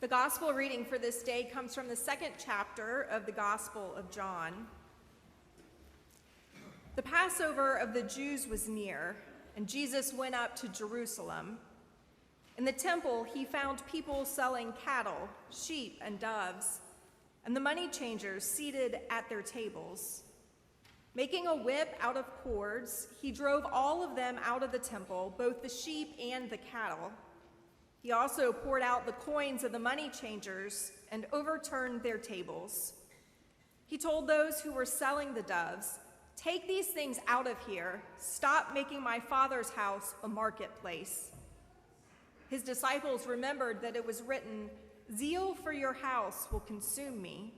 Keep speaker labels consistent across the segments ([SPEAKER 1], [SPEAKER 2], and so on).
[SPEAKER 1] The gospel reading for this day comes from the second chapter of the Gospel of John. The Passover of the Jews was near, and Jesus went up to Jerusalem. In the temple, he found people selling cattle, sheep, and doves, and the money changers seated at their tables. Making a whip out of cords, he drove all of them out of the temple, both the sheep and the cattle. He also poured out the coins of the money changers and overturned their tables. He told those who were selling the doves, "Take these things out of here. Stop making my Father's house a marketplace." His disciples remembered that it was written, "Zeal for your house will consume me."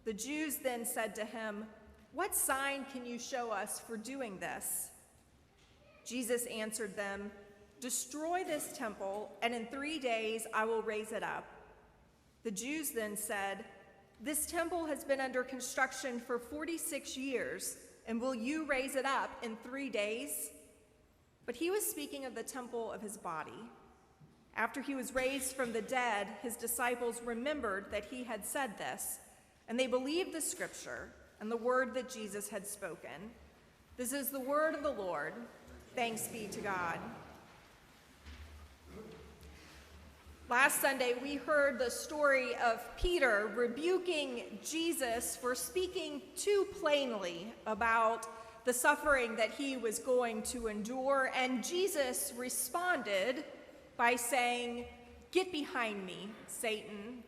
[SPEAKER 1] The Jews then said to him, "What sign can you show us for doing this?" Jesus answered them, "Destroy this temple, and in 3 days I will raise it up." The Jews then said, "This temple has been under construction for 46 years, and will you raise it up in 3 days?" But he was speaking of the temple of his body. After he was raised from the dead, his disciples remembered that he had said this, and they believed the scripture and the word that Jesus had spoken. This is the word of the Lord. Thanks be to God. Last Sunday, we heard the story of Peter rebuking Jesus for speaking too plainly about the suffering that he was going to endure, and Jesus responded by saying, "Get behind me, Satan."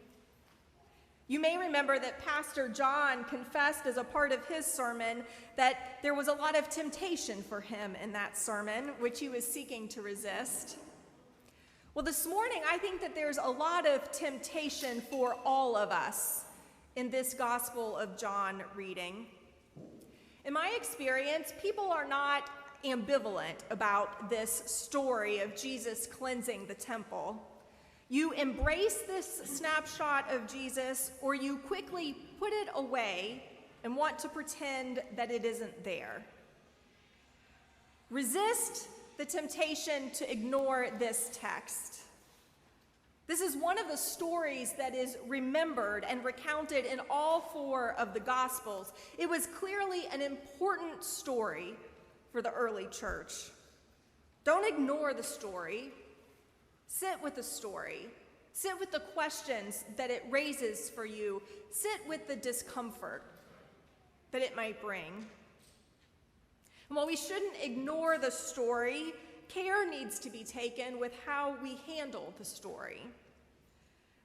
[SPEAKER 1] You may remember that Pastor John confessed as a part of his sermon that there was a lot of temptation for him in that sermon, which he was seeking to resist. Well, this morning, I think that there's a lot of temptation for all of us in this Gospel of John reading. In my experience, people are not ambivalent about this story of Jesus cleansing the temple. You embrace this snapshot of Jesus, or you quickly put it away and want to pretend that it isn't there. Resist the temptation to ignore this text. This is one of the stories that is remembered and recounted in all 4 of the Gospels. It was clearly an important story for the early church. Don't ignore the story. Sit with the story. Sit with the questions that it raises for you. Sit with the discomfort that it might bring. And while we shouldn't ignore the story, care needs to be taken with how we handle the story.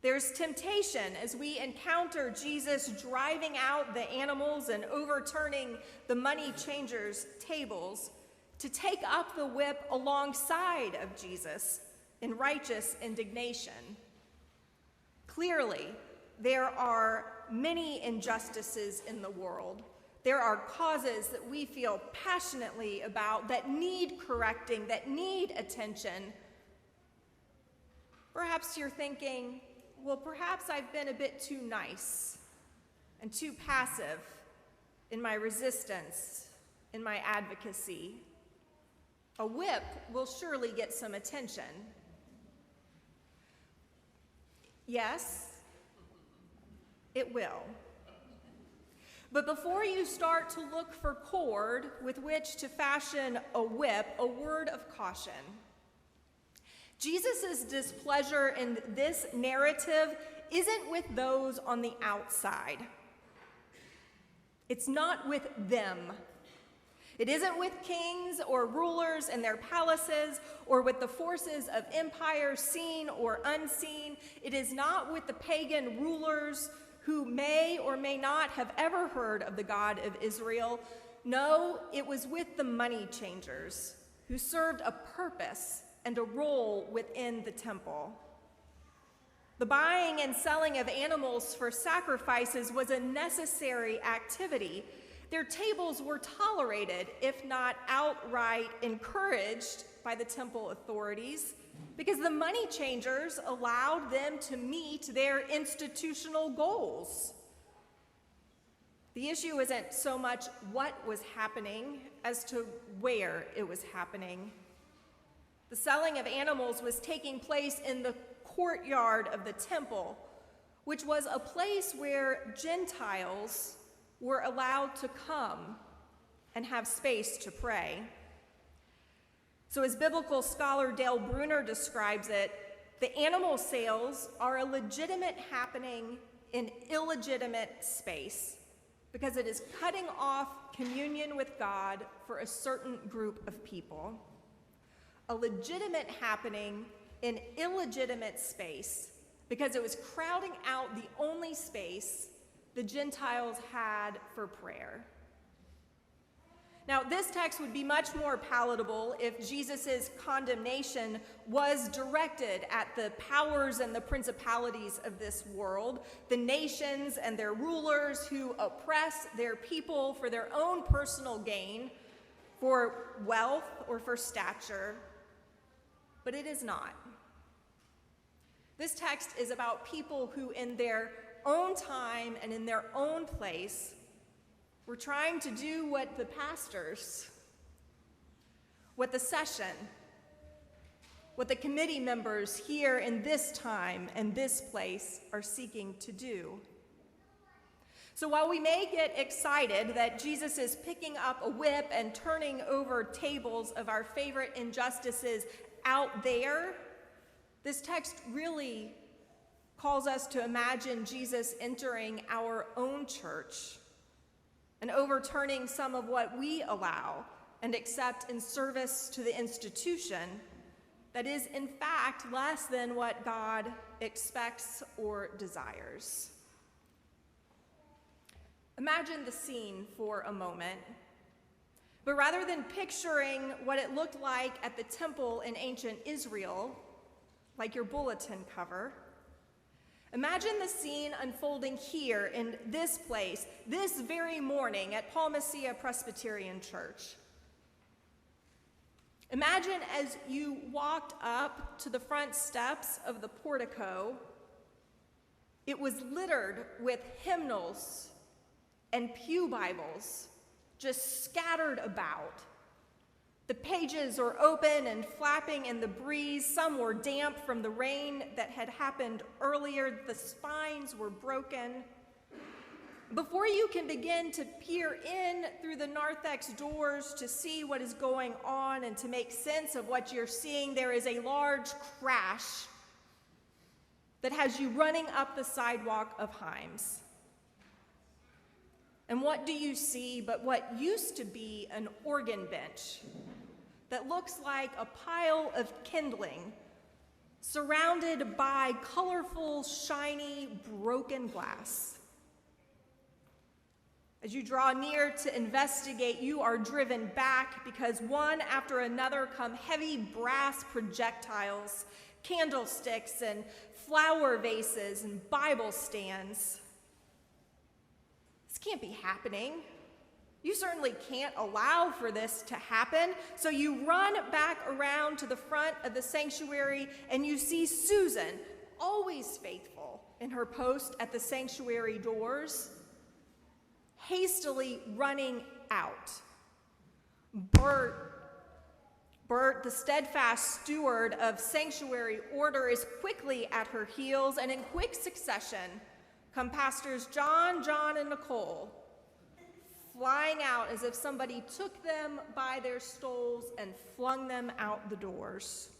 [SPEAKER 1] There's temptation as we encounter Jesus driving out the animals and overturning the money changers' tables to take up the whip alongside of Jesus in righteous indignation. Clearly, there are many injustices in the world. There are causes that we feel passionately about that need correcting, that need attention. Perhaps you're thinking, well, perhaps I've been a bit too nice and too passive in my resistance, in my advocacy. A whip will surely get some attention. Yes, it will. But before you start to look for cord with which to fashion a whip, a word of caution. Jesus' displeasure in this narrative isn't with those on the outside. It's not with them. It isn't with kings or rulers in their palaces or with the forces of empire, seen or unseen. It is not with the pagan rulers who may or may not have ever heard of the God of Israel. No, it was with the money changers who served a purpose and a role within the temple. The buying and selling of animals for sacrifices was a necessary activity. Their tables were tolerated, if not outright encouraged, by the temple authorities, because the money changers allowed them to meet their institutional goals. The issue isn't so much what was happening as to where it was happening. The selling of animals was taking place in the courtyard of the temple, which was a place where Gentiles were allowed to come and have space to pray. So as biblical scholar Dale Bruner describes it, the animal sales are a legitimate happening in illegitimate space because it is cutting off communion with God for a certain group of people. A legitimate happening in illegitimate space because it was crowding out the only space the Gentiles had for prayer. Now, this text would be much more palatable if Jesus' condemnation was directed at the powers and the principalities of this world, the nations and their rulers who oppress their people for their own personal gain, for wealth or for stature. But it is not. This text is about people who, in their own time and in their own place, we're trying to do what the pastors, what the session, what the committee members here in this time and this place are seeking to do. So while we may get excited that Jesus is picking up a whip and turning over tables of our favorite injustices out there, this text really calls us to imagine Jesus entering our own church and overturning some of what we allow and accept in service to the institution that is, in fact, less than what God expects or desires. Imagine the scene for a moment. But rather than picturing what it looked like at the temple in ancient Israel, like your bulletin cover, imagine the scene unfolding here in this place, this very morning at Palmacia Presbyterian Church. Imagine as you walked up to the front steps of the portico, it was littered with hymnals and pew Bibles just scattered about. The pages are open and flapping in the breeze. Some were damp from the rain that had happened earlier. The spines were broken. Before you can begin to peer in through the narthex doors to see what is going on and to make sense of what you're seeing, there is a large crash that has you running up the sidewalk of Himes. And what do you see but what used to be an organ bench that looks like a pile of kindling surrounded by colorful, shiny, broken glass? As you draw near to investigate, you are driven back because one after another come heavy brass projectiles, candlesticks, and flower vases and Bible stands. This can't be happening. You certainly can't allow for this to happen. So you run back around to the front of the sanctuary and you see Susan, always faithful in her post at the sanctuary doors, hastily running out. Bert, the steadfast steward of sanctuary order, is quickly at her heels, and in quick succession come pastors John, and Nicole, flying out as if somebody took them by their stoles and flung them out the doors.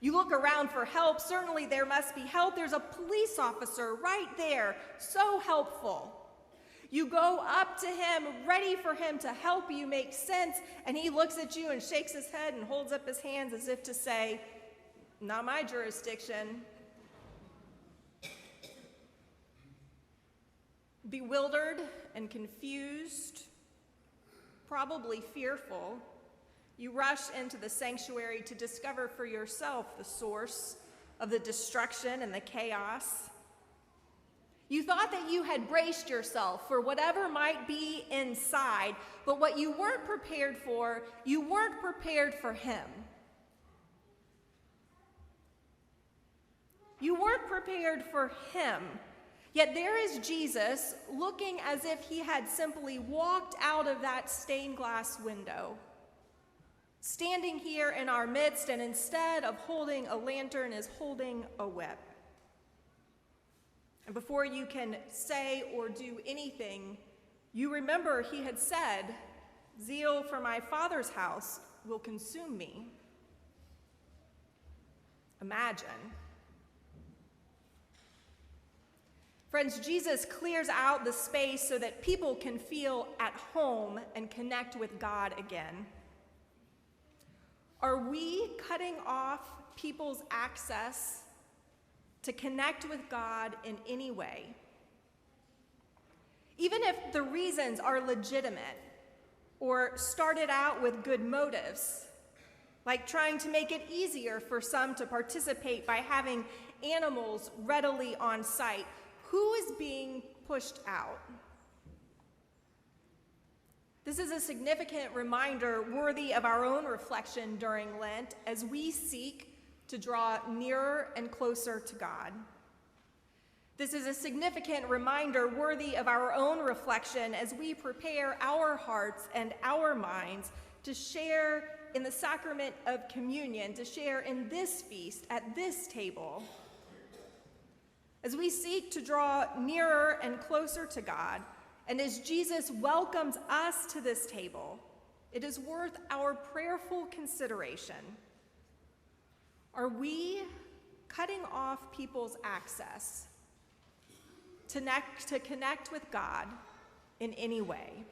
[SPEAKER 1] You look around for help. Certainly there must be help. There's a police officer right there, so helpful. You go up to him, ready for him to help you make sense, and he looks at you and shakes his head and holds up his hands as if to say, "Not my jurisdiction." Bewildered and confused, probably fearful, you rush into the sanctuary to discover for yourself the source of the destruction and the chaos. You thought that you had braced yourself for whatever might be inside, but what you weren't prepared for, you weren't prepared for him. You weren't prepared for him. Yet there is Jesus looking as if he had simply walked out of that stained glass window, standing here in our midst, and instead of holding a lantern is holding a whip. And before you can say or do anything, you remember he had said, "Zeal for my Father's house will consume me." Imagine. Friends, Jesus clears out the space so that people can feel at home and connect with God again. Are we cutting off people's access to connect with God in any way? Even if the reasons are legitimate or started out with good motives, like trying to make it easier for some to participate by having animals readily on site, who is being pushed out? This is a significant reminder worthy of our own reflection during Lent as we seek to draw nearer and closer to God. This is a significant reminder worthy of our own reflection as we prepare our hearts and our minds to share in the sacrament of communion, to share in this feast at this table. As we seek to draw nearer and closer to God, and as Jesus welcomes us to this table, it is worth our prayerful consideration. Are we cutting off people's access to connect with God in any way?